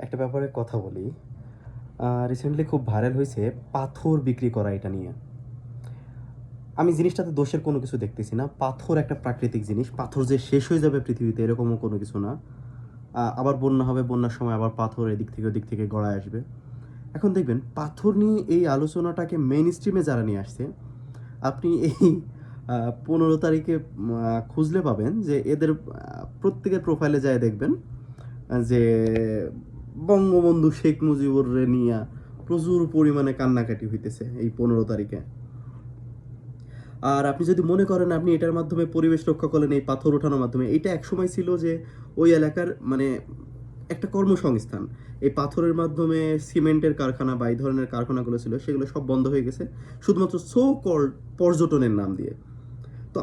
একটা ব্যাপারে কথা বলি। রিসেন্টলি খুব ভাইরাল হইছে পাথর বিক্রি করা এটা নিয়ে। আমি জিনিসটাতে দোষের কোনো কিছু দেখতেছি না। পাথর একটা প্রাকৃতিক জিনিস। পাথর যে শেষ হয়ে যাবে পৃথিবীতে এরকমও কোনো কিছু না। আবার বন্যা হবে, বন্যার সময় আবার পাথর এদিক থেকে ওদিক থেকে গড়ায় আসবে। এখন দেখবেন পাথর নিয়ে এই আলোচনাটাকে মেইনস্ট্রিমে যারা নিয়ে আসছে, আপনি এই ১৫ তারিখে খুঁজলে পাবেন যে এদের প্রত্যেকের প্রোফাইলে যায়ে দেখবেন যে বঙ্গবন্ধু শেখ মুজিবুর রে নিয়া প্রচুর পরিমাণে কান্নাকাটি হইতেছে এই ১৫ তারিখে। আর আপনি যদি মনে করেন আপনি এটার মাধ্যমে পরিবেশ রক্ষা করলেন এই পাথর ওঠানোর মাধ্যমে, এটা একসময় ছিল যে ওই এলাকার মানে একটা কর্মসংস্থান। এই পাথরের মাধ্যমে সিমেন্টের কারখানা বা এই ধরনের কারখানাগুলো ছিল, সেগুলো সব বন্ধ হয়ে গেছে শুধুমাত্র সো কল্ড পর্যটনের নাম দিয়ে। তো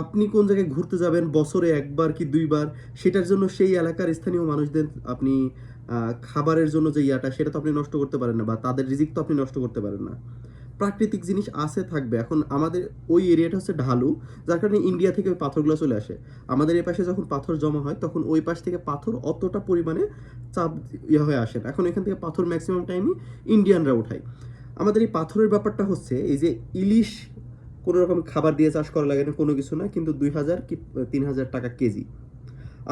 আপনি কোন জায়গায় ঘুরতে যাবেন বছরে ১ বার কি ২ বার, সেটার জন্য সেই এলাকার স্থানীয় মানুষদের আপনি খাবারের জন্য যে ইয়াটা, সেটা তো আপনি নষ্ট করতে পারেন না, বা তাদের রিজিক তো আপনি নষ্ট করতে পারেন না। প্রাকৃতিক জিনিস আছে, থাকবে। এখন আমাদের ওই এরিয়াটা হচ্ছে ঢালু, যার কারণে ইন্ডিয়া থেকে ওই পাথরগুলো চলে আসে। আমাদের এই পাশে যখন পাথর জমা হয় তখন ওই পাশ থেকে পাথর অতটা পরিমাণে চাপ হয়ে আসে না। এখন এখান থেকে পাথর ম্যাক্সিমাম টাইমই ইন্ডিয়ানরা উঠায়। আমাদের এই পাথরের ব্যাপারটা হচ্ছে এই যে ইলিশ কোনো রকম খাবার দিয়ে চাষ করা লাগে না, কোনো কিছু না, কিন্তু ২,০০০ কি ৩,০০০ টাকা কেজি।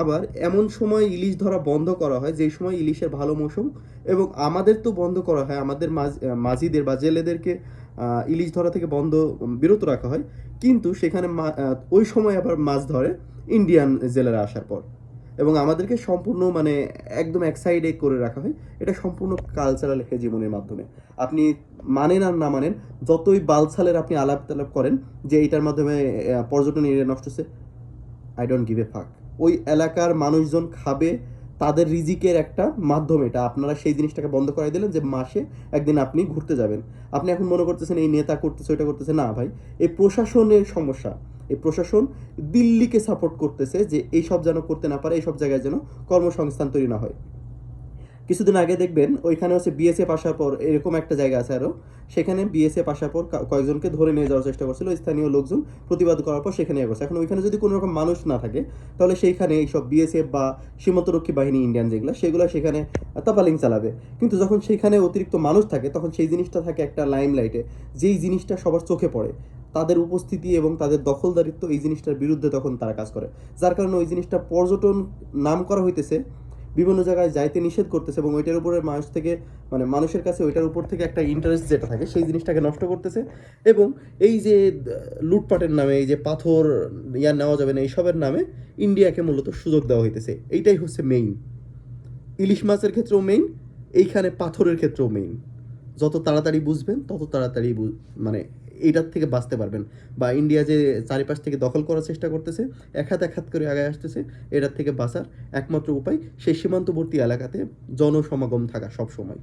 আবার এমন সময় ইলিশ ধরা বন্ধ করা হয় যেই সময় ইলিশের ভালো মৌসুম, এবং আমাদের তো বন্ধ করা হয়, আমাদের মাঝিদের বা জেলেদেরকে ইলিশ ধরা থেকে বিরত রাখা হয়। কিন্তু সেখানে ওই সময় আবার মাছ ধরে ইন্ডিয়ান জেলেরা আসার পর, এবং আমাদেরকে সম্পূর্ণ মানে একদম এক সাইডে করে রাখা হয়। এটা সম্পূর্ণ কালচারাল হেজিমনির মাধ্যমে। আপনি মানেন আর না মানেন, যতই বালছালের আপনি আলাপ তালাপ করেন যে এটার মাধ্যমে পর্যটন এরিয়া নষ্ট হচ্ছে, আই ডোন্ট গিভ এ ফাক। ওই এলাকার মানুষজন খাবে, তাদের রিজিকের একটা মাধ্যম এটা। আপনারা সেই জিনিসটাকে বন্ধ করাই দিলেন যে মাসে একদিন আপনি ঘুরতে যাবেন। আপনি এখন মনে করতেছেন এই নেতা করতেছে, ওইটা করতেছে। না ভাই, এই প্রশাসনের সমস্যা। এই প্রশাসন দিল্লিকে সাপোর্ট করতেছে যে এইসব যেন করতে না পারে, এইসব জায়গায় যেন কর্মসংস্থান তৈরি না হয়। কিছুদিন আগে দেখবেন ওইখানে হচ্ছে বিএসএফ আসার পর, এরকম একটা জায়গা আছে আরও, সেখানে বিএসএফ আসার পর কয়েকজনকে ধরে নিয়ে যাওয়ার চেষ্টা করছিল, স্থানীয় লোকজন প্রতিবাদ করার পর সেখানে করছে। এখন ওইখানে যদি কোনো রকম মানুষ না থাকে, তাহলে সেইখানে এইসব বিএসএফ বা সীমান্তরক্ষী বাহিনী ইন্ডিয়ান সেগুলো সেখানে তাপালিং চালাবে। কিন্তু যখন সেইখানে অতিরিক্ত মানুষ থাকে তখন সেই জিনিসটা থাকে একটা লাইমলাইটে, যেই জিনিসটা সবার চোখে পড়ে, তাদের উপস্থিতি এবং তাদের দখলদারিত্ব, এই জিনিসটার বিরুদ্ধে তখন তারা কাজ করে। যার কারণে ওই জিনিসটা পর্যটন নাম করা হইতেছে, বিভিন্ন জায়গায় যাইতে নিষেধ করতেছে, এবং ওইটার উপরে মানুষের কাছে ওইটার উপর থেকে একটা ইন্টারেস্ট যেটা থাকে সেই জিনিসটাকে নষ্ট করতেছে। এবং এই যে লুটপাটের নামে, এই যে পাথর নেওয়া যাবে না এইসবের নামে ইন্ডিয়াকে মূলত সুযোগ দেওয়া হইতেছে। এইটাই হচ্ছে মেইন। ইলিশ মাছের ক্ষেত্রেও মেইন, এইখানে পাথরের ক্ষেত্রেও মেইন। যত তাড়াতাড়ি বুঝবেন তত তাড়াতাড়ি মানে এইটার থেকে বাঁচতে পারবেন। বা ইন্ডিয়া যে চারিপাশ থেকে দখল করার চেষ্টা করতেছে, এক হাত করে আগায় আসতেছে, এটার থেকে বাঁচার একমাত্র উপায় সেই সীমান্তবর্তী এলাকাতে জনসমাগম থাকা সব সময়।